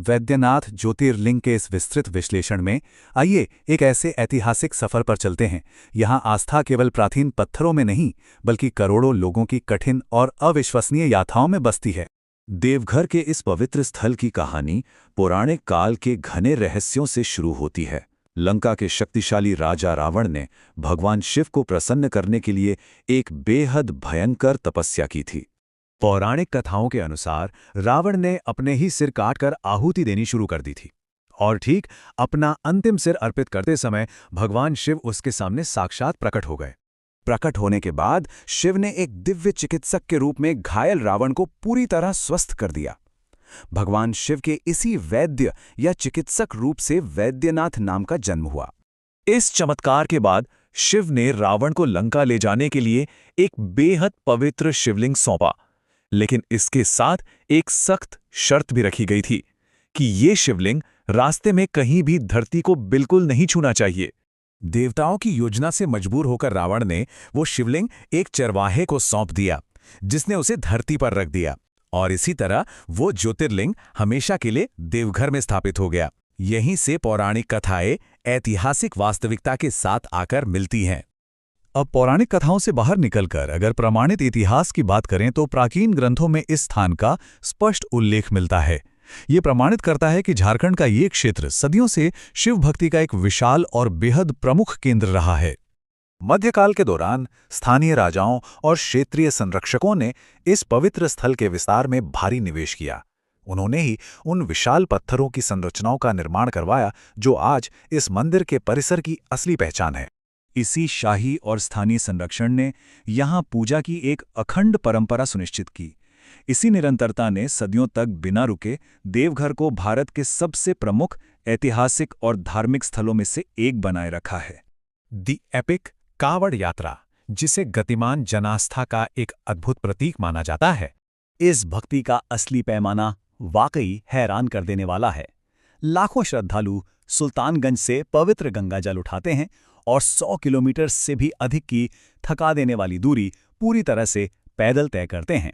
वैद्यनाथ ज्योतिर्लिंग के इस विस्तृत विश्लेषण में आइए एक ऐसे ऐतिहासिक सफर पर चलते हैं। यहाँ आस्था केवल प्राचीन पत्थरों में नहीं बल्कि करोड़ों लोगों की कठिन और अविश्वसनीय यात्राओं में बसती है। देवघर के इस पवित्र स्थल की कहानी पौराणिक काल के घने रहस्यों से शुरू होती है। लंका के शक्तिशाली राजा रावण ने भगवान शिव को प्रसन्न करने के लिए एक बेहद भयंकर तपस्या की थी। पौराणिक कथाओं के अनुसार रावण ने अपने ही सिर काटकर आहुति देनी शुरू कर दी थी और ठीक अपना अंतिम सिर अर्पित करते समय भगवान शिव उसके सामने साक्षात प्रकट हो गए। प्रकट होने के बाद शिव ने एक दिव्य चिकित्सक के रूप में घायल रावण को पूरी तरह स्वस्थ कर दिया। भगवान शिव के इसी वैद्य या चिकित्सक रूप से वैद्यनाथ नाम का जन्म हुआ। इस चमत्कार के बाद शिव ने रावण को लंका ले जाने के लिए एक बेहद पवित्र शिवलिंग सौंपा, लेकिन इसके साथ एक सख्त शर्त भी रखी गई थी कि ये शिवलिंग रास्ते में कहीं भी धरती को बिल्कुल नहीं छूना चाहिए। देवताओं की योजना से मजबूर होकर रावण ने वो शिवलिंग एक चरवाहे को सौंप दिया, जिसने उसे धरती पर रख दिया, और इसी तरह वो ज्योतिर्लिंग हमेशा के लिए देवघर में स्थापित हो गया। यहीं से पौराणिक कथाएं ऐतिहासिक वास्तविकता के साथ आकर मिलती हैं। अब पौराणिक कथाओं से बाहर निकलकर अगर प्रमाणित इतिहास की बात करें तो प्राचीन ग्रंथों में इस स्थान का स्पष्ट उल्लेख मिलता है। ये प्रमाणित करता है कि झारखंड का ये क्षेत्र सदियों से शिव भक्ति का एक विशाल और बेहद प्रमुख केंद्र रहा है। मध्यकाल के दौरान स्थानीय राजाओं और क्षेत्रीय संरक्षकों ने इस पवित्र स्थल के विस्तार में भारी निवेश किया। उन्होंने ही उन विशाल पत्थरों की संरचनाओं का निर्माण करवाया जो आज इस मंदिर के परिसर की असली पहचान है। इसी शाही और स्थानीय संरक्षण ने यहाँ पूजा की एक अखंड परंपरा सुनिश्चित की। इसी निरंतरता ने सदियों तक बिना रुके देवघर को भारत के सबसे प्रमुख ऐतिहासिक और धार्मिक स्थलों में से एक बनाए रखा है। दी एपिक कावड़ यात्रा, जिसे गतिमान जनास्था का एक अद्भुत प्रतीक माना जाता है, इस भक्ति का असली पैमाना वाकई हैरान कर देने वाला है। लाखों श्रद्धालु सुल्तानगंज से पवित्र गंगा जल उठाते हैं और 100 किलोमीटर से भी अधिक की थका देने वाली दूरी पूरी तरह से पैदल तय करते हैं।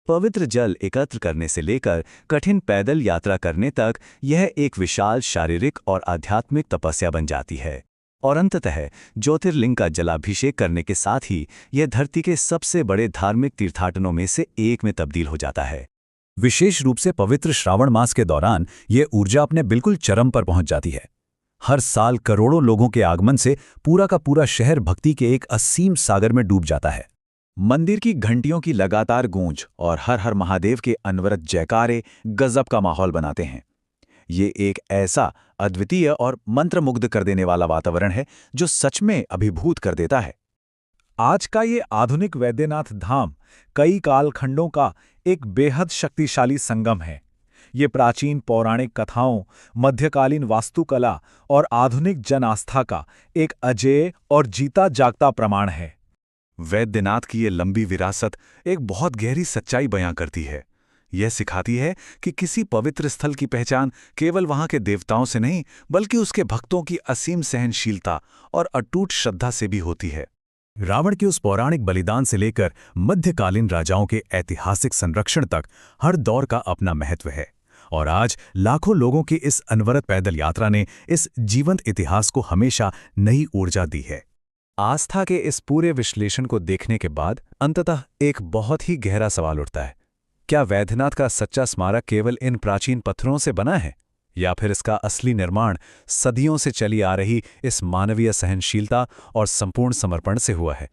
पवित्र जल एकत्र करने से लेकर कठिन पैदल यात्रा करने तक यह एक विशाल शारीरिक और आध्यात्मिक तपस्या बन जाती है, और अंततः ज्योतिर्लिंग का जलाभिषेक करने के साथ ही यह धरती के सबसे बड़े धार्मिक तीर्थाटनों में से एक में तब्दील हो जाता है। विशेष रूप से पवित्र श्रावण मास के दौरान ये ऊर्जा अपने बिल्कुल चरम पर पहुंच जाती है। हर साल करोड़ों लोगों के आगमन से पूरा का पूरा शहर भक्ति के एक असीम सागर में डूब जाता है। मंदिर की घंटियों की लगातार गूंज और हर हर महादेव के अनवरत जयकारे गजब का माहौल बनाते हैं। ये एक ऐसा अद्वितीय और मंत्रमुग्ध कर देने वाला वातावरण है जो सच में अभिभूत कर देता है। आज का ये आधुनिक वैद्यनाथ धाम कई कालखंडों का एक बेहद शक्तिशाली संगम है। ये प्राचीन पौराणिक कथाओं, मध्यकालीन वास्तुकला और आधुनिक जन आस्था का एक अजेय और जीता जागता प्रमाण है। वैद्यनाथ की ये लंबी विरासत एक बहुत गहरी सच्चाई बयां करती है। यह सिखाती है कि किसी पवित्र स्थल की पहचान केवल वहां के देवताओं से नहीं बल्कि उसके भक्तों की असीम सहनशीलता और अटूट श्रद्धा से भी होती है। रावण के उस पौराणिक बलिदान से लेकर मध्यकालीन राजाओं के ऐतिहासिक संरक्षण तक हर दौर का अपना महत्व है, और आज लाखों लोगों की इस अनवरत पैदल यात्रा ने इस जीवंत इतिहास को हमेशा नई ऊर्जा दी है। आस्था के इस पूरे विश्लेषण को देखने के बाद अंततः एक बहुत ही गहरा सवाल उठता है, क्या वैद्यनाथ का सच्चा स्मारक केवल इन प्राचीन पत्थरों से बना है, या फिर इसका असली निर्माण सदियों से चली आ रही इस मानवीय सहनशीलता और संपूर्ण समर्पण से हुआ है?